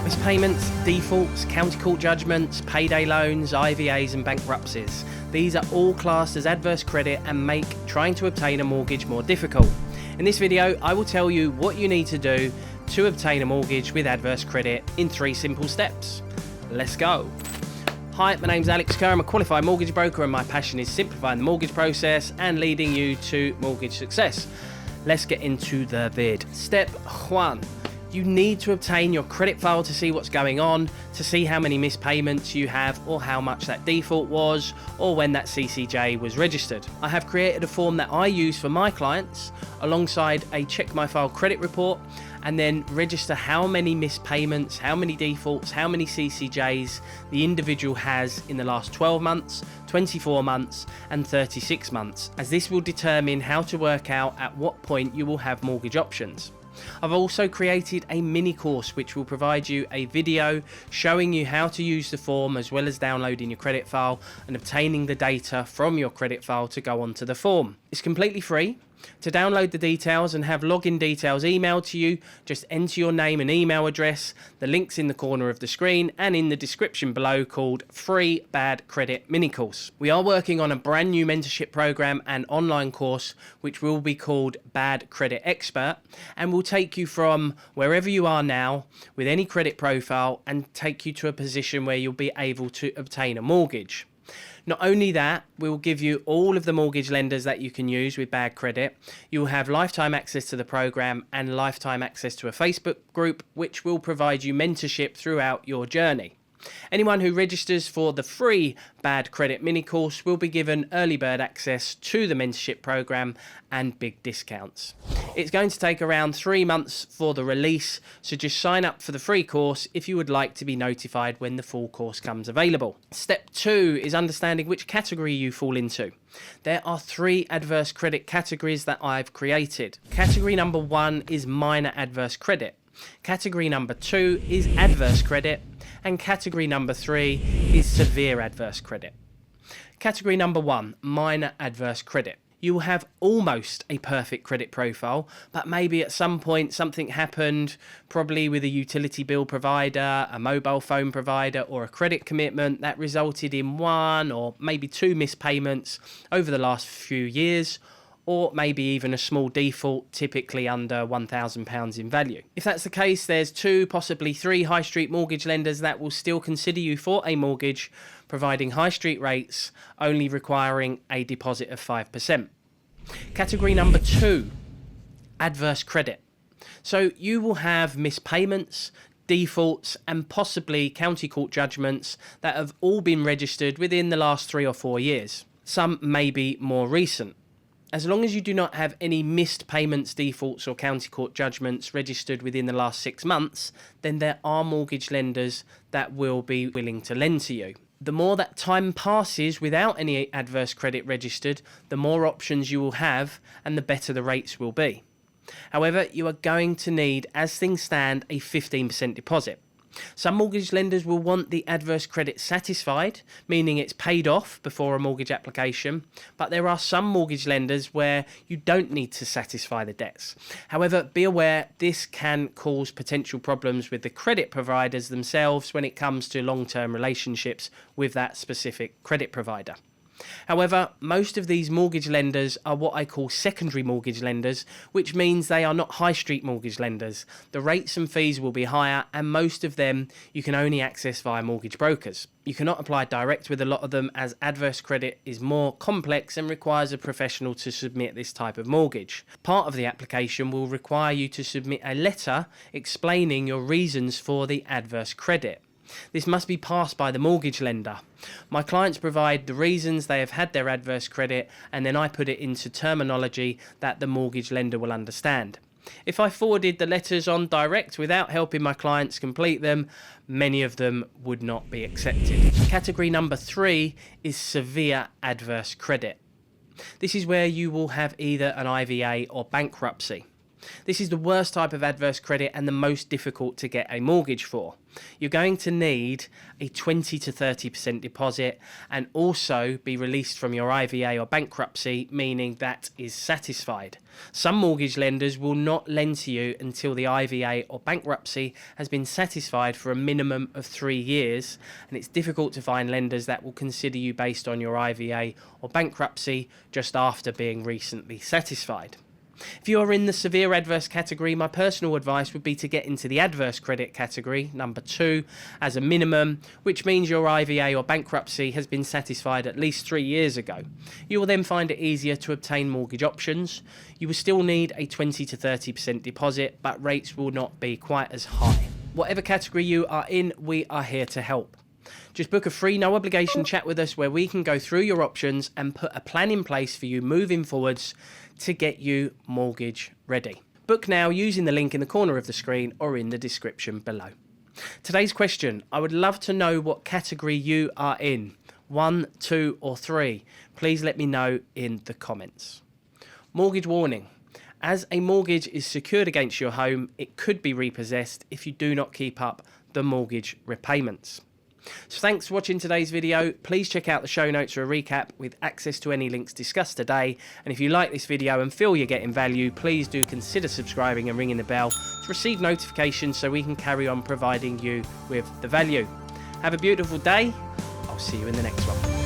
Mispayments, defaults, county court judgments, payday loans, IVAs and bankruptcies. These are all classed as adverse credit and make trying to obtain a mortgage more difficult. In this video, I will tell you what you need to do to obtain a mortgage with adverse credit in 3 simple steps. Let's go. Hi, my name's Alex Kerr. I'm a qualified mortgage broker and my passion is simplifying the mortgage process and leading you to mortgage success. Let's get into the vid. Step 1. You need to obtain your credit file to see what's going on, to see how many missed payments you have or how much that default was or when that CCJ was registered. I have created a form that I use for my clients alongside a checkmyfile credit report and then register how many missed payments, how many defaults, how many CCJs the individual has in the last 12 months, 24 months and 36 months, as this will determine how to work out at what point you will have mortgage options. I've also created a mini course which will provide you a video showing you how to use the form as well as downloading your credit file and obtaining the data from your credit file to go onto the form. It's completely free. To download the details and have login details emailed to you, just enter your name and email address. The link's in the corner of the screen and in the description below, called Free Bad Credit Mini Course. We are working on a brand new mentorship program and online course which will be called Bad Credit Expert and will take you from wherever you are now with any credit profile and take you to a position where you'll be able to obtain a mortgage. Not only that, we'll give you all of the mortgage lenders that you can use with bad credit. You'll have lifetime access to the program and lifetime access to a Facebook group, which will provide you mentorship throughout your journey. Anyone who registers for the free Bad Credit mini course will be given early bird access to the mentorship program and big discounts. It's going to take around 3 months for the release, so just sign up for the free course if you would like to be notified when the full course comes available. Step 2 is understanding which category you fall into. There are 3 adverse credit categories that I've created. Category number 1 is minor adverse credit. Category number 2 is adverse credit, and category number 3 is severe adverse credit. Category number 1, minor adverse credit. You will have almost a perfect credit profile, but maybe at some point something happened, probably with a utility bill provider, a mobile phone provider, or a credit commitment that resulted in 1 or maybe 2 missed payments over the last few years, or maybe even a small default, typically under £1,000 in value. If that's the case, there's 2, possibly 3 high street mortgage lenders that will still consider you for a mortgage, providing high street rates, only requiring a deposit of 5%. Category number 2, adverse credit. So you will have missed payments, defaults and possibly county court judgments that have all been registered within the last 3 or 4 years. Some may be more recent. As long as you do not have any missed payments, defaults or county court judgments registered within the last 6 months, then there are mortgage lenders that will be willing to lend to you. The more that time passes without any adverse credit registered, the more options you will have and the better the rates will be. However, you are going to need, as things stand, a 15% deposit. Some mortgage lenders will want the adverse credit satisfied, meaning it's paid off before a mortgage application, but there are some mortgage lenders where you don't need to satisfy the debts. However, be aware this can cause potential problems with the credit providers themselves when it comes to long-term relationships with that specific credit provider. However, most of these mortgage lenders are what I call secondary mortgage lenders, which means they are not high street mortgage lenders. The rates and fees will be higher, and most of them you can only access via mortgage brokers. You cannot apply direct with a lot of them, as adverse credit is more complex and requires a professional to submit this type of mortgage. Part of the application will require you to submit a letter explaining your reasons for the adverse credit. This must be passed by the mortgage lender. My clients provide the reasons they have had their adverse credit, and then I put it into terminology that the mortgage lender will understand. If I forwarded the letters on direct without helping my clients complete them, many of them would not be accepted. Category number 3 is severe adverse credit. This is where you will have either an IVA or bankruptcy. This is the worst type of adverse credit and the most difficult to get a mortgage for. You're going to need a 20 to 30% deposit and also be released from your IVA or bankruptcy, meaning that is satisfied. Some mortgage lenders will not lend to you until the IVA or bankruptcy has been satisfied for a minimum of 3 years, and it's difficult to find lenders that will consider you based on your IVA or bankruptcy just after being recently satisfied. If you are in the severe adverse category, my personal advice would be to get into the adverse credit category, number 2, as a minimum, which means your IVA or bankruptcy has been satisfied at least 3 years ago. You will then find it easier to obtain mortgage options. You will still need a 20 to 30% deposit, but rates will not be quite as high. Whatever category you are in, we are here to help. Just book a free, no obligation chat with us where we can go through your options and put a plan in place for you moving forwards to get you mortgage ready. Book now using the link in the corner of the screen or in the description below. Today's question: I would love to know what category you are in. 1, 2 or 3. Please let me know in the comments. Mortgage warning. As a mortgage is secured against your home, it could be repossessed if you do not keep up the mortgage repayments. So thanks for watching today's video. Please check out the show notes for a recap with access to any links discussed today. And if you like this video and feel you're getting value, please do consider subscribing and ringing the bell to receive notifications so we can carry on providing you with the value. Have a beautiful day. I'll see you in the next one.